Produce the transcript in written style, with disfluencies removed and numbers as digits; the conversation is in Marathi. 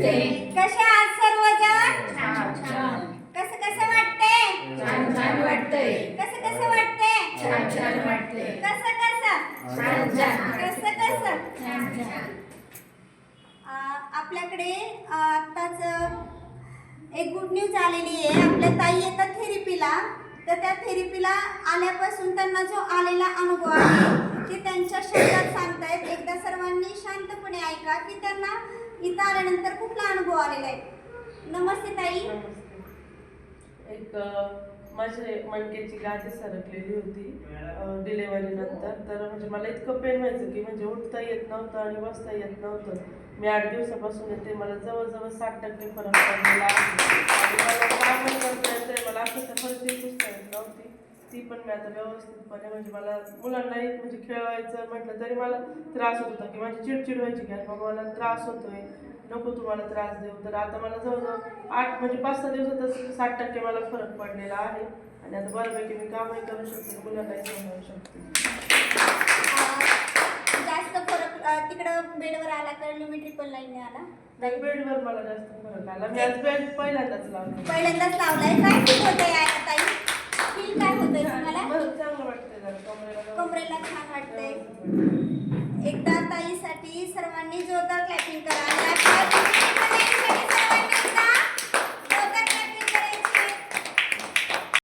नमस्ते. कसे आहात सर्वजण? छान. कसं कसं वाटते? छान वाटतंय. कसं कसं वाटते? छान वाटतंय. कसं कसं? छान. कसं कसं? छान. आपल्याकडे आत्ताच एक गुड न्यूज आलेली आहे. आपल्या ताई येतात थेरपीला, तर त्या थेरपीला आल्यापासून त्यांना जो आलेला अनुभव आहे ते त्यांच्या शब्दात सांगतायत. एकदा सर्वांनी शांतपणे ऐका की त्यांना इथं आल्यानंतर कुठला अनुभव आलेला आहे. नमस्ते ताई. एक माझे मणक्याची गाठी सरकलेली होती डिलेव्हरी नंतर. तर म्हणजे मला इतकं पेन व्हायचं की म्हणजे उठता येत नव्हतं आणि बसता येत नव्हतं. मी 8 दिवसापासून येते. मला जवळजवळ 60% फरक पडलेला आहे आणि मला काम करता येते. मला असं तर फरशी पुसता येत नव्हती, ती पण मी आता व्यवस्थितपणे म्हणजे मला मुलांनाही म्हणजे खेळवायचं म्हटलं तरी मला त्रास होत होता की माझी चिडचिड व्हायची की मग मला त्रास होतोय, नको तुम्हाला त्रास देऊ. तर आता मला जवळजवळ 8 म्हणजे 5-6 दिवसातच 60% मला फरक पडलेला आहे आणि आता बऱ्यापैकी मी कामही करू शकते, मुलांनाही सांभाळू शकते. जास्त फरक तिकडं बेडवर आला का ट्रिपल लाईन आला? नाही, बेडवर मला जास्त फरक आला. मी आज बेड पहिल्यांदाच लावला. पहिल्यांदाच लावलाय. काय फील होतंय आता ताई? फील काय होतंय तुम्हाला? चांगलं वाटतंय जरा कमरेला छान वाटतंय. एकदा ताईसाठी सर्वांनी जोरदार क्लॅपिंग करा.